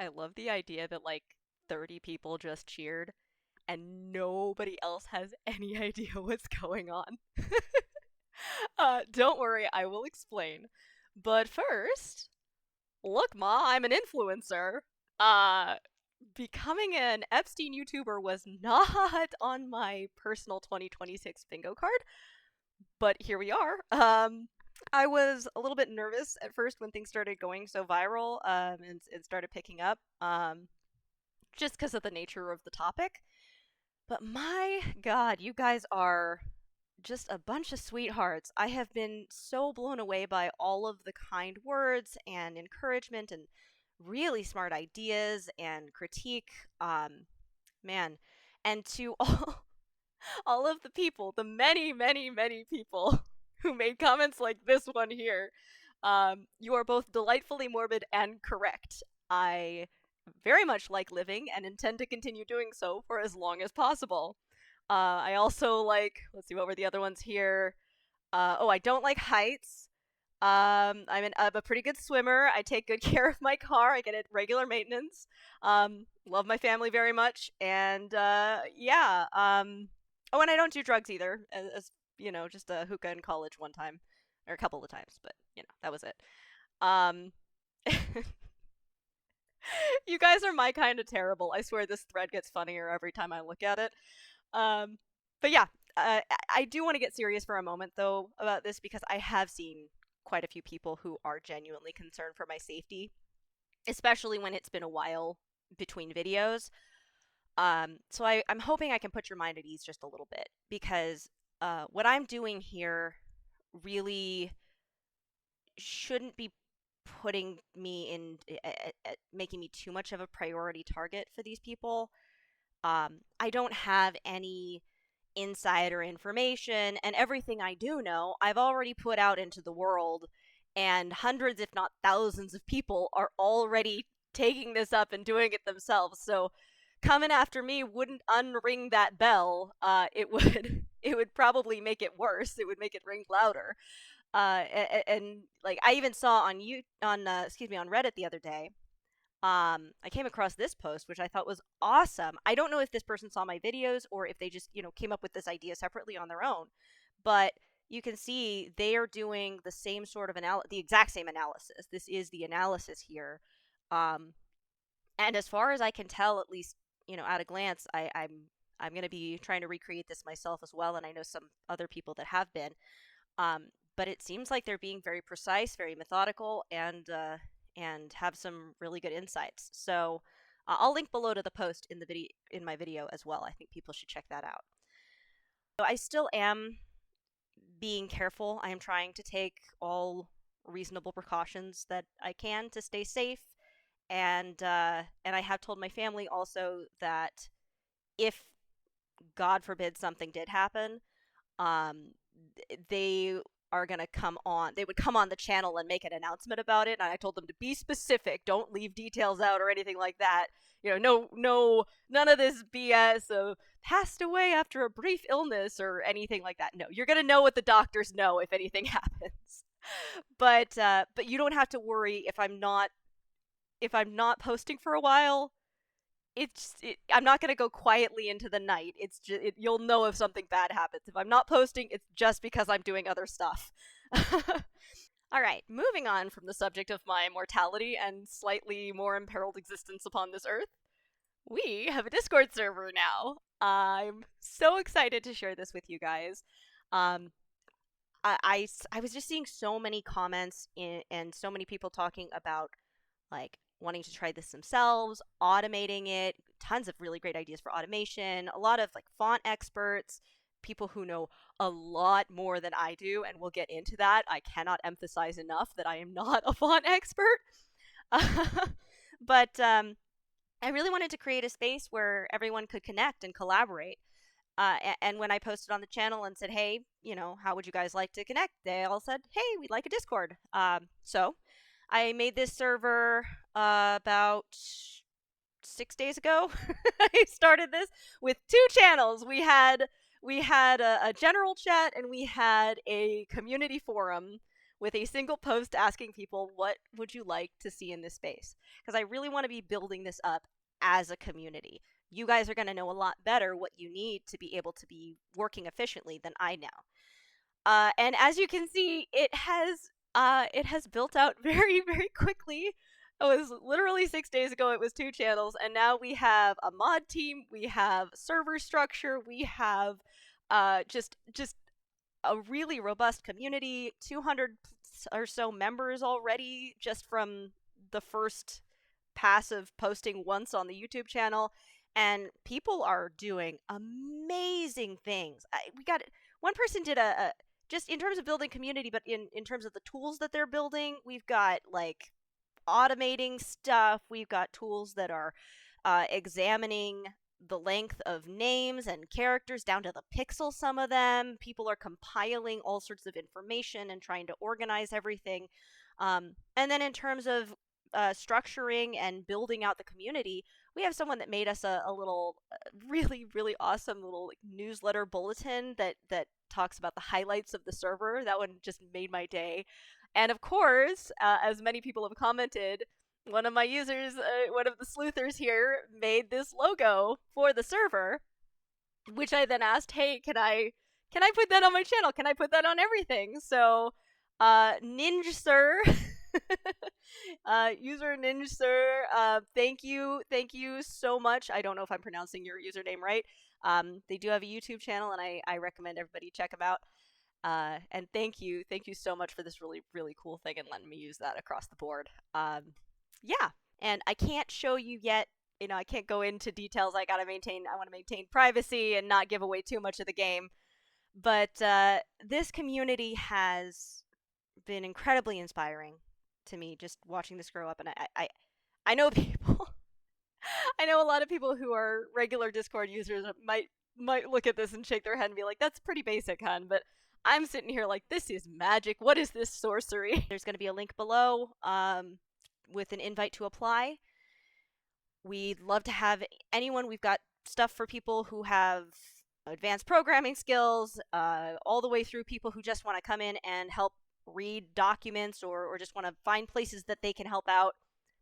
I love the idea that like 30 people just cheered and nobody else has any idea what's going on. Don't worry, I will explain. But first, look, Ma, I'm an influencer. Uh, Becoming an Epstein YouTuber was not on my personal 2026 bingo card, but here we are. I was a little bit nervous at first when things started going so viral, and started picking up, just because of the nature of the topic. But my god, you guys are just a bunch of sweethearts. I have been so blown away by all of the kind words and encouragement and really smart ideas and critique. Man, and to all of the people, the many, many, many people who made comments like this one here, you are both delightfully morbid and correct. I very much like living and intend to continue doing so for as long as possible. I also like, let's see, what were the other ones here? I don't like heights. I'm a pretty good swimmer. I take good care of my car. I get it regular maintenance. Love my family very much, and yeah. Oh, and I don't do drugs either. As you know, just a hookah in college one time, or a couple of times, but that was it. Um, you guys are my kind of terrible. I swear this thread gets funnier every time I look at it. Um, but yeah, I do want to get serious for a moment though about this because I have seen quite a few people who are genuinely concerned for my safety, especially when it's been a while between videos. So I'm hoping I can put your mind at ease just a little bit because what I'm doing here really shouldn't be putting me in, making me too much of a priority target for these people. I don't have any insider information, and everything I do know, I've already put out into the world, and hundreds, if not thousands, of people are already taking this up and doing it themselves. So coming after me wouldn't unring that bell. It would it would probably make it worse. It would make it ring louder. And like I even saw on you on excuse me on Reddit the other day. I came across this post, which I thought was awesome. I don't know if this person saw my videos or if they just, came up with this idea separately on their own, but you can see they are doing the same sort of the exact same analysis. This is the analysis here. Um, and as far as I can tell, at least, at a glance, I'm going to be trying to recreate this myself as well. And I know some other people that have been. But it seems like they're being very precise, very methodical, and have some really good insights. So I'll link below to the post in my video as well. I think people should check that out. So I still am being careful. I am trying to take all reasonable precautions that I can to stay safe, and I have told my family also that if God forbid something did happen, um, they are going to they would come on the channel and make an announcement about it. And I told them to be specific, don't leave details out or anything like that. No, none of this BS of passed away after a brief illness or anything like that. No, you're going to know what the doctors know if anything happens. But you don't have to worry if I'm not posting for a while. I'm not going to go quietly into the night. It's just you'll know if something bad happens. If I'm not posting, it's just because I'm doing other stuff. All right, moving on from the subject of my mortality and slightly more imperiled existence upon this earth, we have a Discord server now. I'm so excited to share this with you guys. Um, I was just seeing so many comments and so many people talking about like wanting to try this themselves, automating it, tons of really great ideas for automation, a lot of like font experts, people who know a lot more than I do, and we'll get into that. I cannot emphasize enough that I am not a font expert. But I really wanted to create a space where everyone could connect and collaborate. And when I posted on the channel and said, hey, how would you guys like to connect? They all said, hey, we'd like a Discord. So I made this server about 6 days ago. I started this with 2 channels. We had a general chat and we had a community forum with a single post asking people, what would you like to see in this space? Because I really want to be building this up as a community. You guys are going to know a lot better what you need to be able to be working efficiently than I know. And as you can see, it has built out very, very quickly. It was literally 6 days ago. It was 2 channels, and now we have a mod team. We have server structure. We have just a really robust community. 200 or so members already, just from the first pass of posting once on the YouTube channel. And people are doing amazing things. We got one person did a just in terms of building community, but in terms of the tools that they're building, we've got like automating stuff. We've got tools that are examining the length of names and characters down to the pixel, some of them. People are compiling all sorts of information and trying to organize everything. And then in terms of structuring and building out the community, we have someone that made us a little really, really awesome little newsletter bulletin that talks about the highlights of the server. That one just made my day. And of course, as many people have commented, one of my users, one of the sleuthers here, made this logo for the server, which I then asked, hey, can I put that on my channel? Can I put that on everything? So, Ninja Sir, user Ninja Sir, thank you so much. I don't know if I'm pronouncing your username right. They do have a YouTube channel, and I recommend everybody check them out. And thank you so much for this really, really cool thing and letting me use that across the board. Yeah, and I can't show you yet. You know, I can't go into details. I want to maintain privacy and not give away too much of the game. But this community has been incredibly inspiring to me, just watching this grow up. And I know people, I know a lot of people who are regular Discord users might look at this and shake their head and be like, that's pretty basic, hun. But I'm sitting here like, this is magic. What is this sorcery? There's going to be a link below with an invite to apply. We'd love to have anyone. We've got stuff for people who have advanced programming skills, all the way through people who just want to come in and help read documents or just want to find places that they can help out,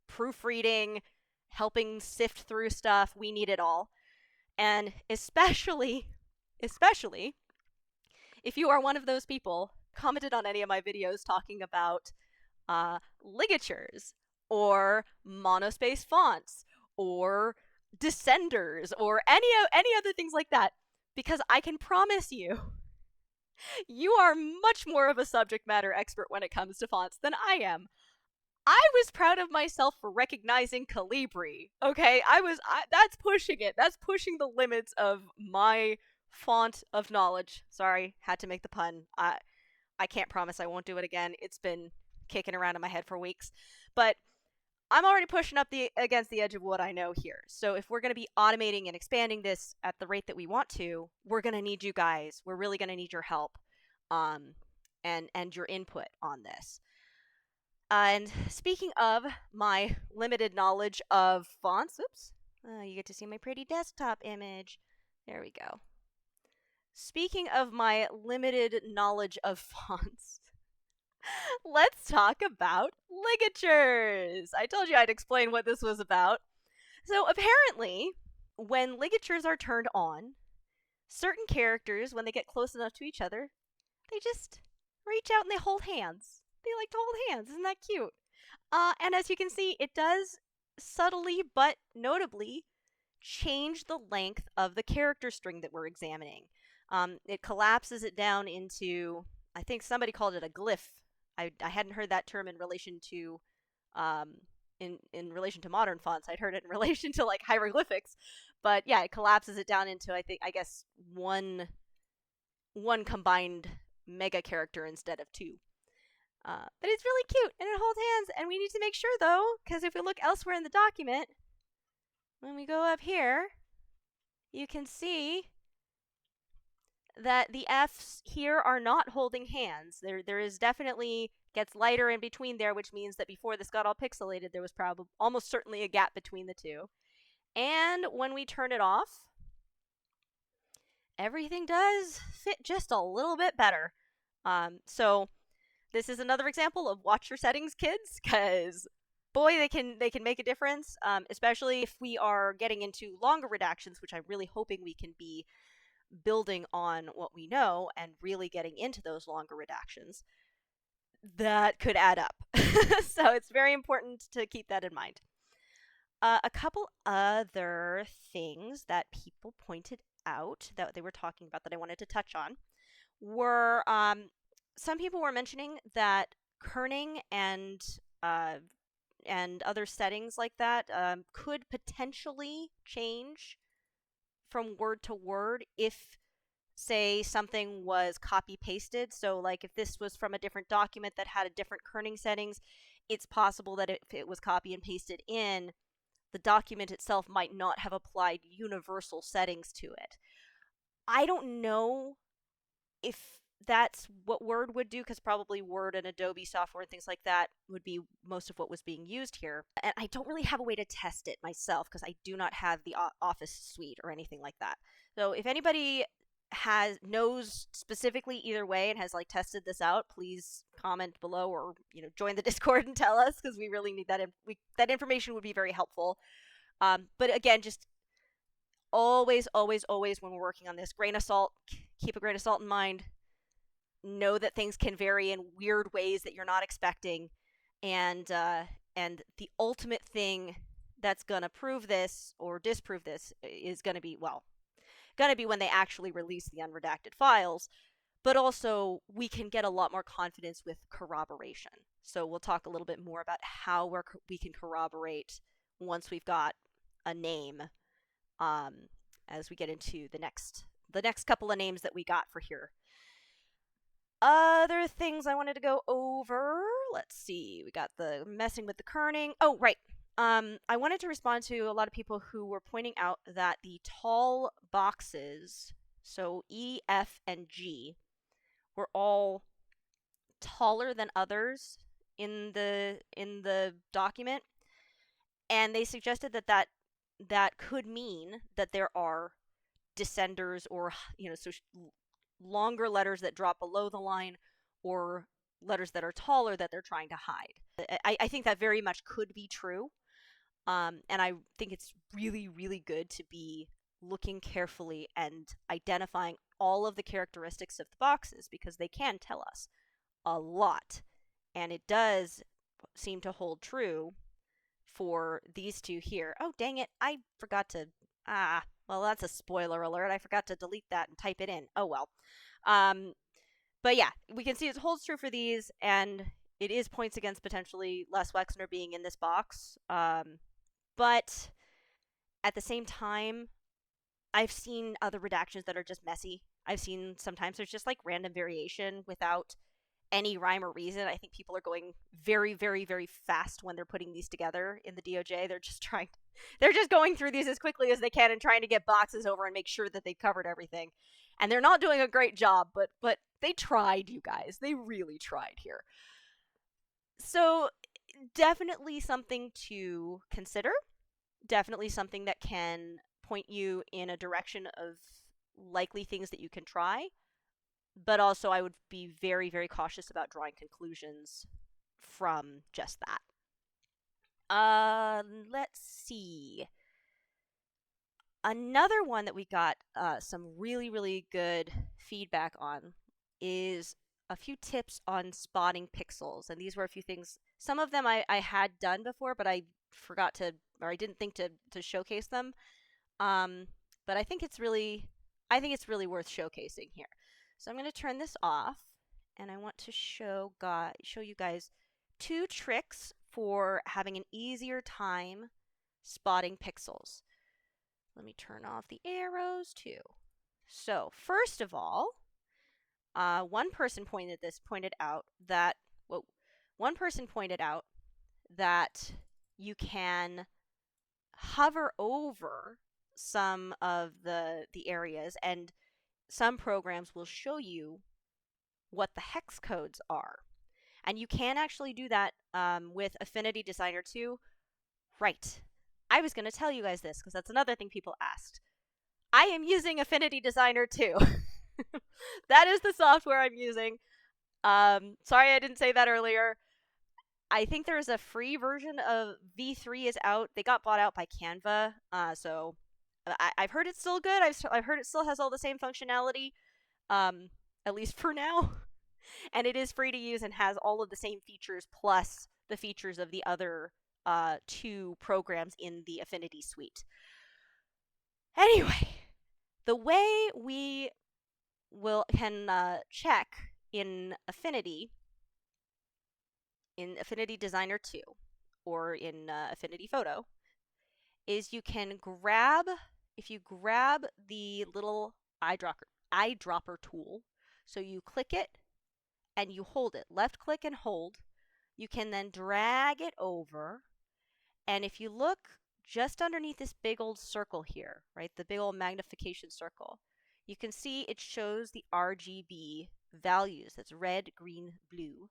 proofreading, helping sift through stuff. We need it all. And especially if you are one of those people commented on any of my videos talking about ligatures or monospace fonts or descenders or any other things like that, because I can promise you, you are much more of a subject matter expert when it comes to fonts than I am. I was proud of myself for recognizing Calibri. Okay, that's pushing it. That's pushing the limits of my font of knowledge. Sorry, had to make the pun. I can't promise I won't do it again. It's been kicking around in my head for weeks. But I'm already pushing up against the edge of what I know here. So if we're going to be automating and expanding this at the rate that we want to, we're going to need you guys. We're really going to need your help and your input on this. And speaking of my limited knowledge of fonts, you get to see my pretty desktop image. There we go. Speaking of my limited knowledge of fonts, let's talk about ligatures. I told you I'd explain what this was about. So apparently, when ligatures are turned on, certain characters, when they get close enough to each other, they just reach out and they hold hands. They like to hold hands. Isn't that cute? And as you can see, it does subtly but notably change the length of the character string that we're examining. It collapses it down into, I think somebody called it a glyph. I hadn't heard that term in relation to in relation to modern fonts. I'd heard it in relation to like hieroglyphics. But yeah, it collapses it down into I guess one combined mega character instead of two. But it's really cute, and it holds hands, and we need to make sure, though, because if we look elsewhere in the document, when we go up here, you can see that the F's here are not holding hands. There is definitely, gets lighter in between there, which means that before this got all pixelated, there was probably almost certainly a gap between the two. And when we turn it off, everything does fit just a little bit better. So this is another example of watch your settings, kids, because boy, they can make a difference, especially if we are getting into longer redactions, which I'm really hoping we can be building on what we know and really getting into those longer redactions. That could add up. So it's very important to keep that in mind. A couple other things that people pointed out that they were talking about that I wanted to touch on were some people were mentioning that kerning and other settings like that could potentially change from word to word if, say, something was copy pasted. So like if this was from a different document that had a different kerning settings, it's possible that if it was copy and pasted in, the document itself might not have applied universal settings to it. I don't know if that's what Word would do, because probably Word and Adobe software and things like that would be most of what was being used here. And I don't really have a way to test it myself because I do not have the Office suite or anything like that. So if anybody knows specifically either way and has like tested this out, please comment below or join the Discord and tell us, because we really need that. That information would be very helpful. But again, just always when we're working on this, grain of salt. Keep a grain of salt in mind. Know that things can vary in weird ways that you're not expecting, and the ultimate thing that's gonna prove this or disprove this is gonna be when they actually release the unredacted files. But also, we can get a lot more confidence with corroboration. So we'll talk a little bit more about how we can corroborate once we've got a name, as we get into the next couple of names that we got for here. Other things I wanted to go over. Let's see. We got the messing with the kerning. Oh, right. I wanted to respond to a lot of people who were pointing out that the tall boxes, so E, F, and G, were all taller than others in the document, and they suggested that could mean that there are descenders, or longer letters that drop below the line, or letters that are taller that they're trying to hide. I think that very much could be true, and I think it's really, really good to be looking carefully and identifying all of the characteristics of the boxes, because they can tell us a lot, and it does seem to hold true for these two here. Oh, dang it, I forgot to... well, that's a spoiler alert. I forgot to delete that and type it in. Oh, well. But yeah, we can see it holds true for these, and it is points against potentially Les Wexner being in this box. But at the same time, I've seen other redactions that are just messy. I've seen sometimes there's just like random variation without any rhyme or reason. I think people are going very, very, very fast when they're putting these together in the DOJ. They're just going through these as quickly as they can and trying to get boxes over and make sure that they've covered everything. And they're not doing a great job, but they tried, you guys. They really tried here. So definitely something to consider. Definitely something that can point you in a direction of likely things that you can try. But also, I would be very, very cautious about drawing conclusions from just that. Let's see. Another one that we got some really, really good feedback on is a few tips on spotting pixels. And these were a few things. Some of them I had done before, but I forgot to, or I didn't think to showcase them. But I think it's really worth showcasing here. So I'm going to turn this off, and I want to show you guys two tricks for having an easier time spotting pixels. Let me turn off the arrows too. So first of all, one person pointed out that you can hover over some of the areas, and some programs will show you what the hex codes are. And you can actually do that with Affinity Designer 2. Right. I was going to tell you guys this because that's another thing people asked. I am using Affinity Designer 2. That is the software I'm using. Sorry I didn't say that earlier. I think there's a free version of V3 is out. They got bought out by Canva, so I've heard it's still good. I've heard it still has all the same functionality, um, at least for now. And it is free to use and has all of the same features plus the features of the other two programs in the Affinity suite. Anyway, the way we can check in Affinity Designer 2 or in Affinity Photo is if you grab the little eyedropper tool, so you click it and you hold it, left click and hold, you can then drag it over, and if you look just underneath this big old circle here, right, the big old magnification circle, you can see it shows the RGB values. That's red, green, blue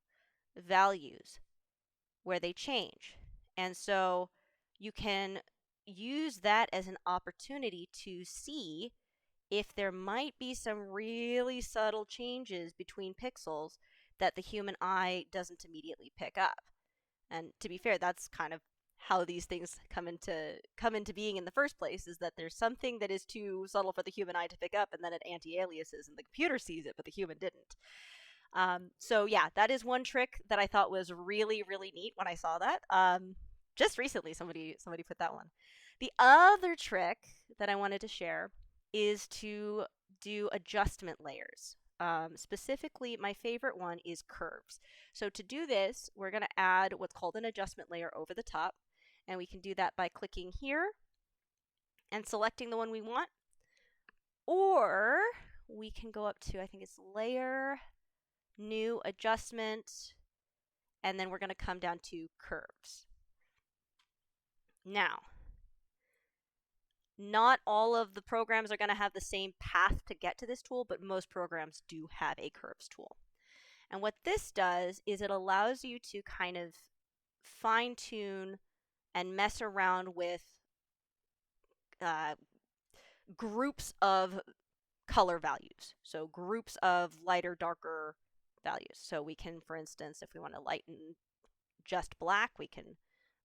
values where they change. And so you can use that as an opportunity to see if there might be some really subtle changes between pixels that the human eye doesn't immediately pick up. And to be fair, that's kind of how these things come into being in the first place, is that there's something that is too subtle for the human eye to pick up, and then it anti-aliases, and the computer sees it, but the human didn't. So yeah, that is one trick that I thought was really, really neat when I saw that. Just recently, somebody put that one. The other trick that I wanted to share is to do adjustment layers. Specifically, my favorite one is curves. So to do this, we're going to add what's called an adjustment layer over the top. And we can do that by clicking here and selecting the one we want. Or we can go up to, I think it's layer, new adjustment, and then we're going to come down to curves. Now, not all of the programs are going to have the same path to get to this tool, but most programs do have a curves tool. And what this does is it allows you to kind of fine-tune and mess around with groups of color values. So groups of lighter, darker values. So we can, for instance, if we want to lighten just black, we can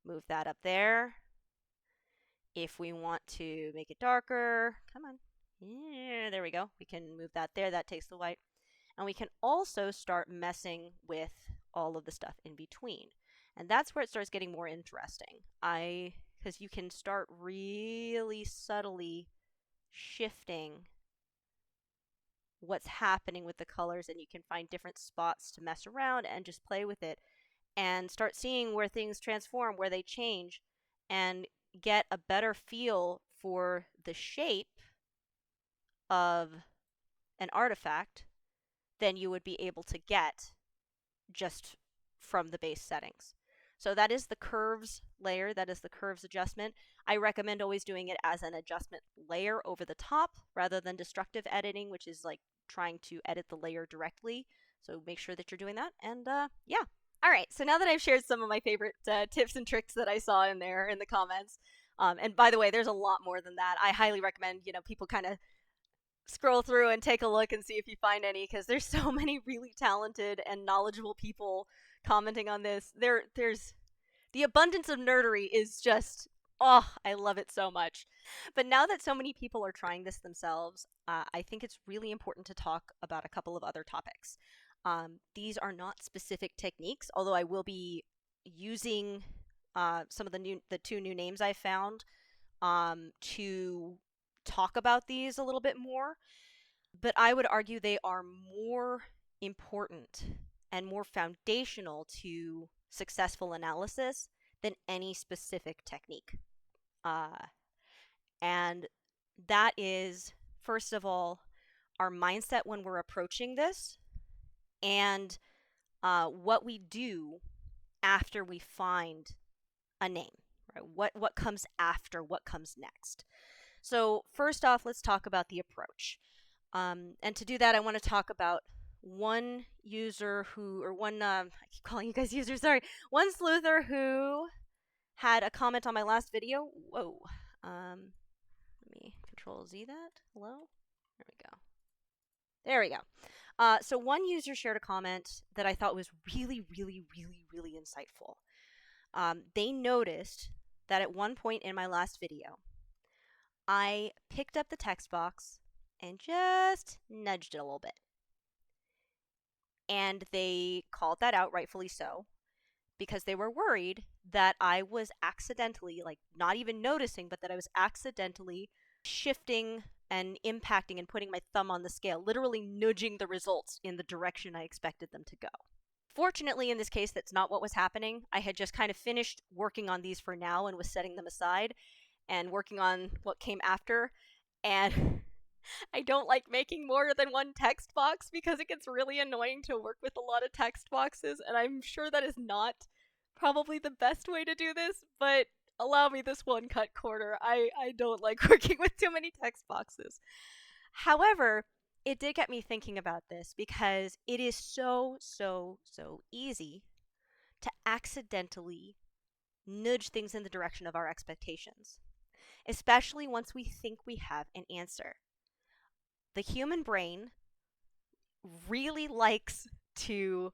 move that up there. If we want to make it darker, come on, yeah, there we go. We can move that there. That takes the white. And we can also start messing with all of the stuff in between. And that's where it starts getting more interesting. Because you can start really subtly shifting what's happening with the colors, and you can find different spots to mess around and just play with it and start seeing where things transform, where they change, and get a better feel for the shape of an artifact than you would be able to get just from the base settings. So that is the curves layer, that is the curves adjustment. I recommend always doing it as an adjustment layer over the top rather than destructive editing, which is like trying to edit the layer directly. So make sure that you're doing that. And yeah. All right, so now that I've shared some of my favorite tips and tricks that I saw in there in the comments, and by the way, there's a lot more than that. I highly recommend, people kind of scroll through and take a look and see if you find any, because there's so many really talented and knowledgeable people commenting on this. There's the abundance of nerdery is just, oh, I love it so much. But now that so many people are trying this themselves, I think it's really important to talk about a couple of other topics. These are not specific techniques, although I will be using some of the two new names I found to talk about these a little bit more. But I would argue they are more important and more foundational to successful analysis than any specific technique. And that is, first of all, our mindset when we're approaching this, and what we do after we find a name, right? What comes after, what comes next. So first off, let's talk about the approach. And to do that, I want to talk about one user I keep calling you guys users, sorry, one sleuther who had a comment on my last video. Whoa. Let me Control Z that. Hello? There we go. So one user shared a comment that I thought was really, really, really, really insightful. They noticed that at one point in my last video, I picked up the text box and just nudged it a little bit. And they called that out, rightfully so, because they were worried that I was accidentally, like not even noticing, but that I was accidentally shifting and impacting and putting my thumb on the scale, literally nudging the results in the direction I expected them to go. Fortunately, in this case, that's not what was happening. I had just kind of finished working on these for now and was setting them aside and working on what came after. And I don't like making more than one text box because it gets really annoying to work with a lot of text boxes, and I'm sure that is not probably the best way to do this, but allow me this one cut corner. I don't like working with too many text boxes. However, it did get me thinking about this because it is so easy to accidentally nudge things in the direction of our expectations, especially once we think we have an answer. The human brain really likes to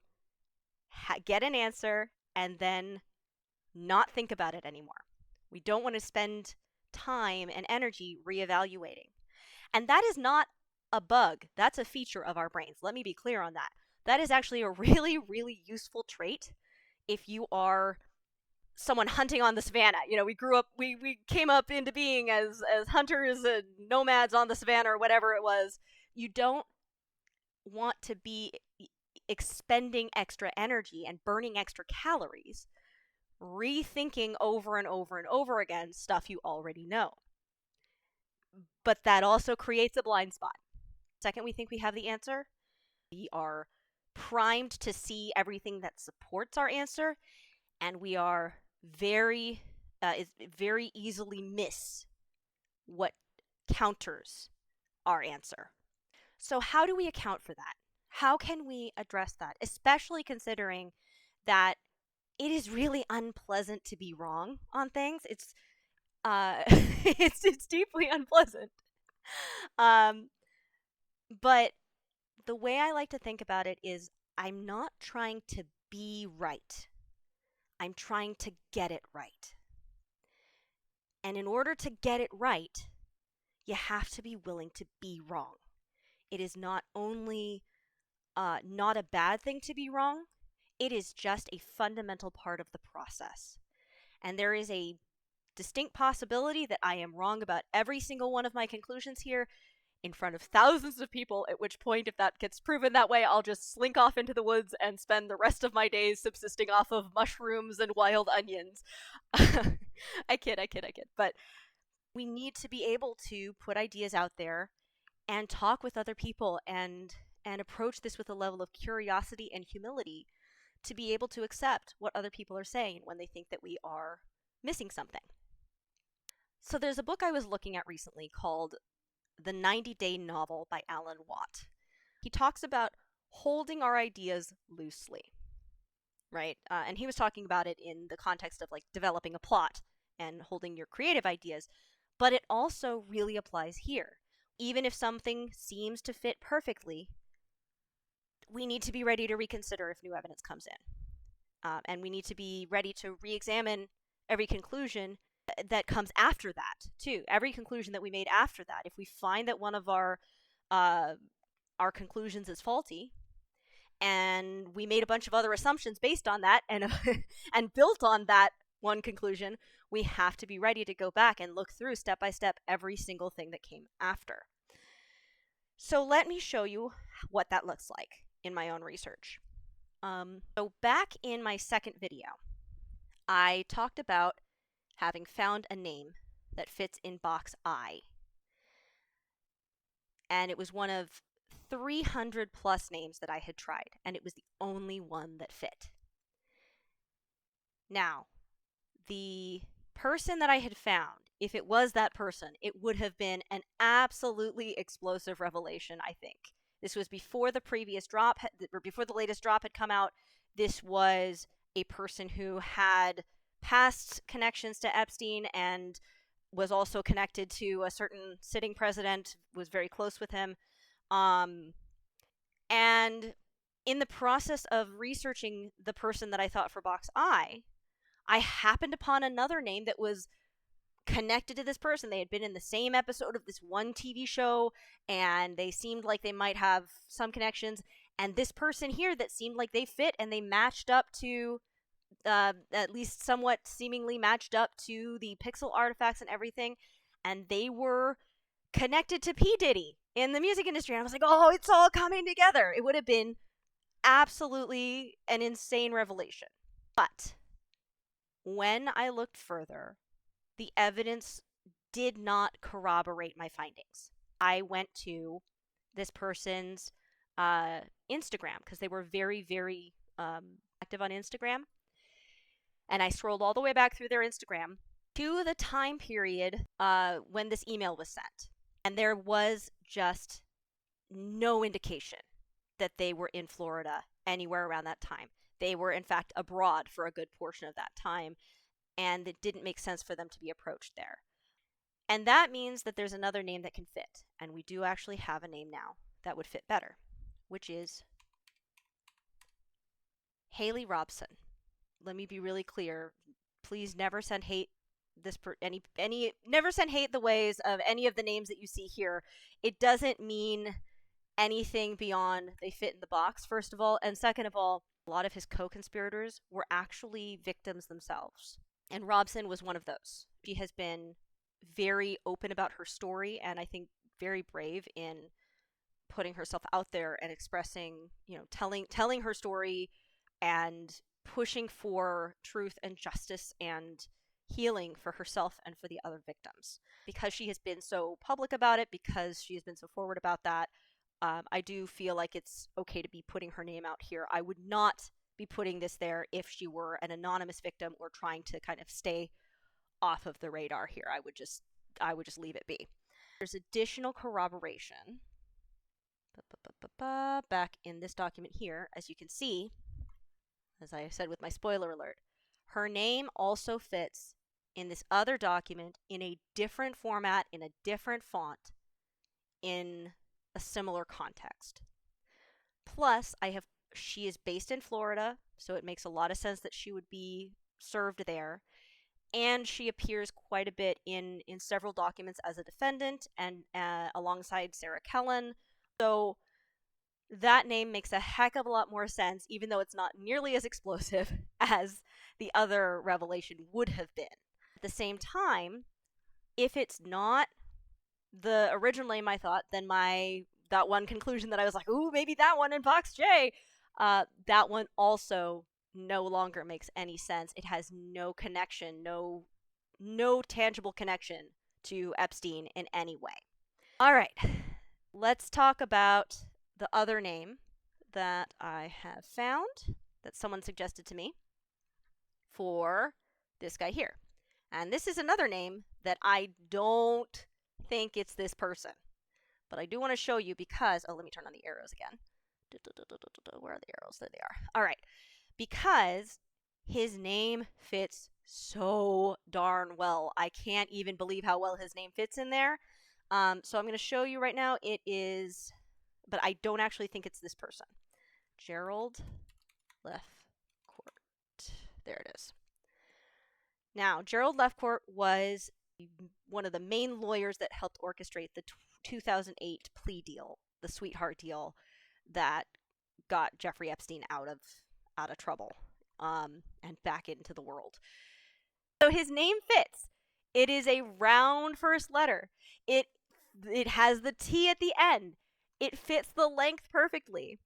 get an answer and then not think about it anymore. We don't want to spend time and energy reevaluating. And that is not a bug. That's a feature of our brains. Let me be clear on that. That is actually a really, really useful trait if you are someone hunting on the savannah. You know, we came up into being as hunters and nomads on the savannah or whatever it was. You don't want to be expending extra energy and burning extra calories rethinking over and over and over again stuff you already know. But that also creates a blind spot. Second, we think we have the answer. We are primed to see everything that supports our answer, and we are very easily miss what counters our answer. So how do we account for that? How can we address that? Especially considering that it is really unpleasant to be wrong on things. It's it's deeply unpleasant. But the way I like to think about it is I'm not trying to be right. I'm trying to get it right. And in order to get it right, you have to be willing to be wrong. It is not only not a bad thing to be wrong, it is just a fundamental part of the process. And there is a distinct possibility that I am wrong about every single one of my conclusions here in front of thousands of people, at which point, if that gets proven that way, I'll just slink off into the woods and spend the rest of my days subsisting off of mushrooms and wild onions. I kid. But we need to be able to put ideas out there and talk with other people and approach this with a level of curiosity and humility to be able to accept what other people are saying when they think that we are missing something. So there's a book I was looking at recently called The 90-Day Novel by Alan Watt. He talks about holding our ideas loosely, right? And he was talking about it in the context of like developing a plot and holding your creative ideas, but it also really applies here. Even if something seems to fit perfectly, we need to be ready to reconsider if new evidence comes in. And we need to be ready to re-examine every conclusion that comes after that, too. Every conclusion that we made after that. If we find that one of our conclusions is faulty, and we made a bunch of other assumptions based on that, and and built on that one conclusion, we have to be ready to go back and look through step by step every single thing that came after. So let me show you what that looks like in my own research. So back in my second video, I talked about having found a name that fits in box I. And it was one of 300 plus names that I had tried, and it was the only one that fit. Now, the person that I had found, if it was that person, it would have been an absolutely explosive revelation, I think. This was before the previous drop, or before the latest drop had come out. This was a person who had past connections to Epstein and was also connected to a certain sitting president, was very close with him. And in the process of researching the person that I thought for Box I happened upon another name that was connected to this person. They had been in the same episode of this one TV show, and they seemed like they might have some connections. And this person here that seemed like they fit and they matched up to, at least somewhat seemingly matched up to the pixel artifacts and everything. And they were connected to P. Diddy in the music industry. And I was like, oh, it's all coming together. It would have been absolutely an insane revelation. But when I looked further, the evidence did not corroborate my findings. I went to this person's Instagram because they were very, very active on Instagram. And I scrolled all the way back through their Instagram to the time period when this email was sent. And there was just no indication that they were in Florida anywhere around that time. They were, in fact, abroad for a good portion of that time, and it didn't make sense for them to be approached there. And that means that there's another name that can fit, and we do actually have a name now that would fit better, which is Haley Robson. Let me be really clear. Please never send hate never send hate the ways of any of the names that you see here. It doesn't mean anything beyond they fit in the box, first of all, and second of all, a lot of his co-conspirators were actually victims themselves, and Robson was one of those. She has been very open about her story, and I think very brave in putting herself out there and expressing, telling her story and pushing for truth and justice and healing for herself and for the other victims. Because she has been so public about it, because she has been so forward about that, I do feel like it's okay to be putting her name out here. I would not be putting this there if she were an anonymous victim or trying to kind of stay off of the radar here. I would just leave it be. There's additional corroboration back in this document here, as you can see, as I said with my spoiler alert. Her name also fits in this other document in a different format, in a different font, in a similar context. Plus, she is based in Florida, so it makes a lot of sense that she would be served there. And she appears quite a bit in several documents as a defendant and alongside Sarah Kellen. So that name makes a heck of a lot more sense, even though it's not nearly as explosive as the other revelation would have been. At the same time, if it's not the original name I thought, then that one conclusion that I was like, ooh, maybe that one in Box J, that one also no longer makes any sense. It has no connection, no tangible connection to Epstein in any way. All right, let's talk about the other name that I have found that someone suggested to me for this guy here. And this is another name that I don't think it's this person. But I do want to show you because, let me turn on the arrows again. Where are the arrows? There they are. All right. Because his name fits so darn well. I can't even believe how well his name fits in there. So I'm going to show you right now. It is, but I don't actually think it's this person. Gerald Lefcourt. There it is. Now, Gerald Lefcourt was one of the main lawyers that helped orchestrate the 2008 plea deal, the sweetheart deal that got Jeffrey Epstein out of trouble and back into the world. So his name fits. It is a round first letter. It has the T at the end. It fits the length perfectly,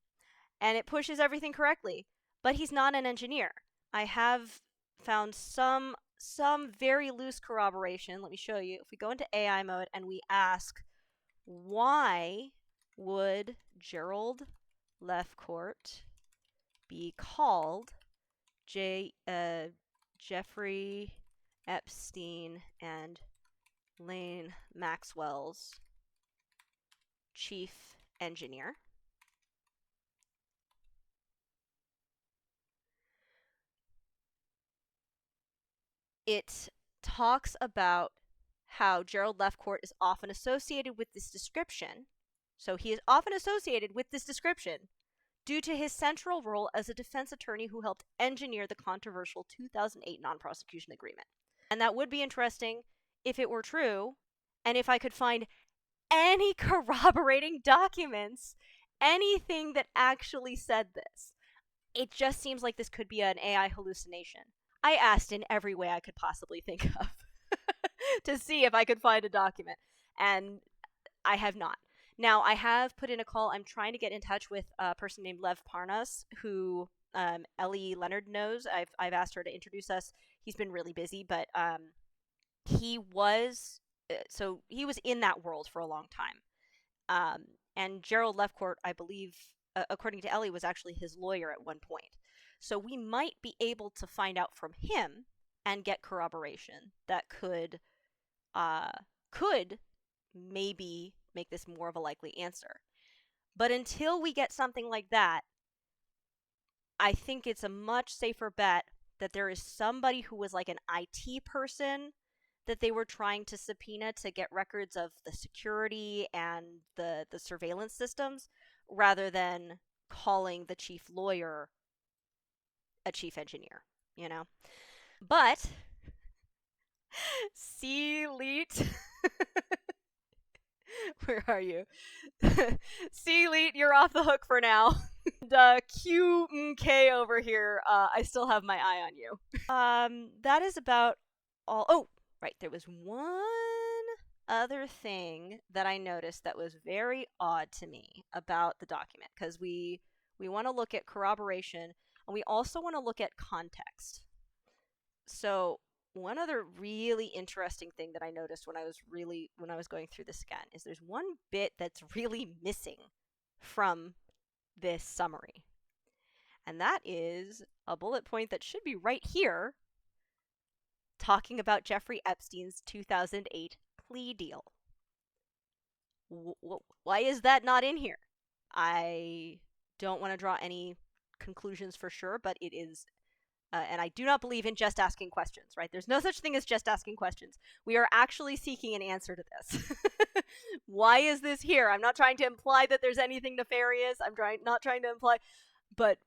and it pushes everything correctly. But he's not an engineer. I have found some very loose corroboration. Let me show you. If we go into AI mode and we ask, why would Gerald Lefcourt be called Jeffrey Epstein and Lane Maxwell's chief engineer? It talks about how Gerald Lefcourt is often associated with this description So he is often associated with this description due to his central role as a defense attorney who helped engineer the controversial 2008 non-prosecution agreement. And that would be interesting if it were true, and if I could find any corroborating documents, anything that actually said this. It just seems like this could be an AI hallucination. I asked in every way I could possibly think of to see if I could find a document, and I have not. Now, I have put in a call. I'm trying to get in touch with a person named Lev Parnas, who Ellie Leonard knows. I've asked her to introduce us. He's been really busy, but he was he was in that world for a long time. And Gerald Lefcourt, I believe, according to Ellie, was actually his lawyer at one point. So we might be able to find out from him and get corroboration that could maybe make this more of a likely answer. But until we get something like that, I think it's a much safer bet that there is somebody who was like an IT person that they were trying to subpoena to get records of the security and the surveillance systems, rather than calling the chief lawyer a chief engineer, you know? But C-Leet where are you? C-Leet, you're off the hook for now. And QK over here, I still have my eye on you. That is about all. Oh, right, there was one other thing that I noticed that was very odd to me about the document, because we want to look at corroboration, and we also want to look at context. So one other really interesting thing that I noticed when I was going through this again is there's one bit that's really missing from this summary. And that is a bullet point that should be right here, talking about Jeffrey Epstein's 2008 plea deal. Why is that not in here? I don't want to draw any conclusions for sure, but it is and I do not believe in just asking questions, right? There's no such thing as just asking questions. We are actually seeking an answer to this. Why is this here? I'm not trying to imply that there's anything nefarious. I'm not trying to imply, but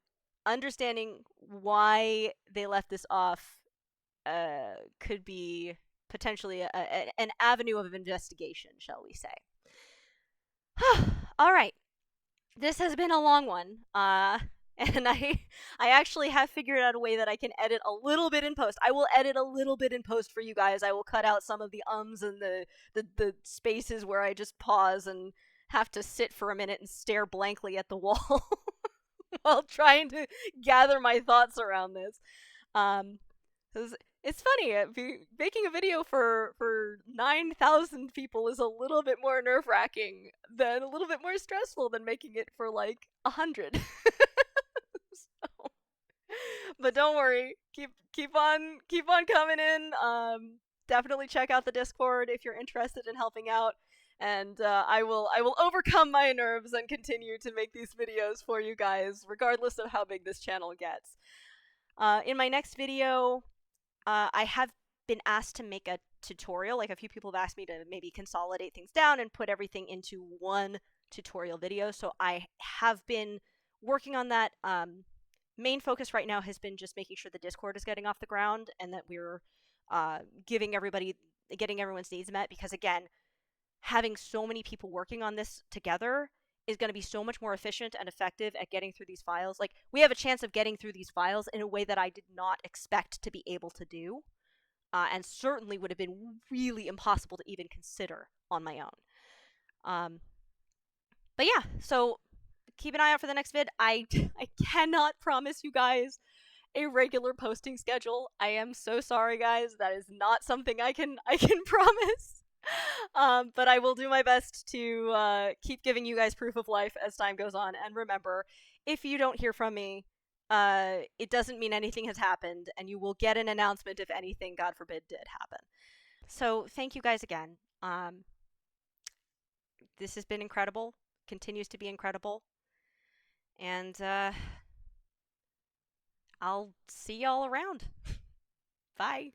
understanding why they left this off could be potentially an avenue of investigation, shall we say. All right. This has been a long one. And I actually have figured out a way that I can edit a little bit in post. I will edit a little bit in post for you guys. I will cut out some of the ums and the spaces where I just pause and have to sit for a minute and stare blankly at the wall while trying to gather my thoughts around this. It's funny, making a video for 9,000 people is a little bit more nerve-wracking, a little bit more stressful than making it for like 100. But don't worry, keep on coming in. Definitely check out the Discord if you're interested in helping out, and I will overcome my nerves and continue to make these videos for you guys, regardless of how big this channel gets. In my next video, I have been asked to make a tutorial. Like, a few people have asked me to maybe consolidate things down and put everything into one tutorial video. So I have been working on that. Main focus right now has been just making sure the Discord is getting off the ground and that we're getting everyone's needs met, because again, having so many people working on this together is going to be so much more efficient and effective at getting through these files. Like, we have a chance of getting through these files in a way that I did not expect to be able to do, and certainly would have been really impossible to even consider on my own. But yeah, so keep an eye out for the next vid. I cannot promise you guys a regular posting schedule. I am so sorry, guys. That is not something I can promise. But I will do my best to keep giving you guys proof of life as time goes on. And remember, if you don't hear from me, it doesn't mean anything has happened, and you will get an announcement if anything, God forbid, did happen. So thank you guys again. This has been incredible. Continues to be incredible. And I'll see y'all around. Bye.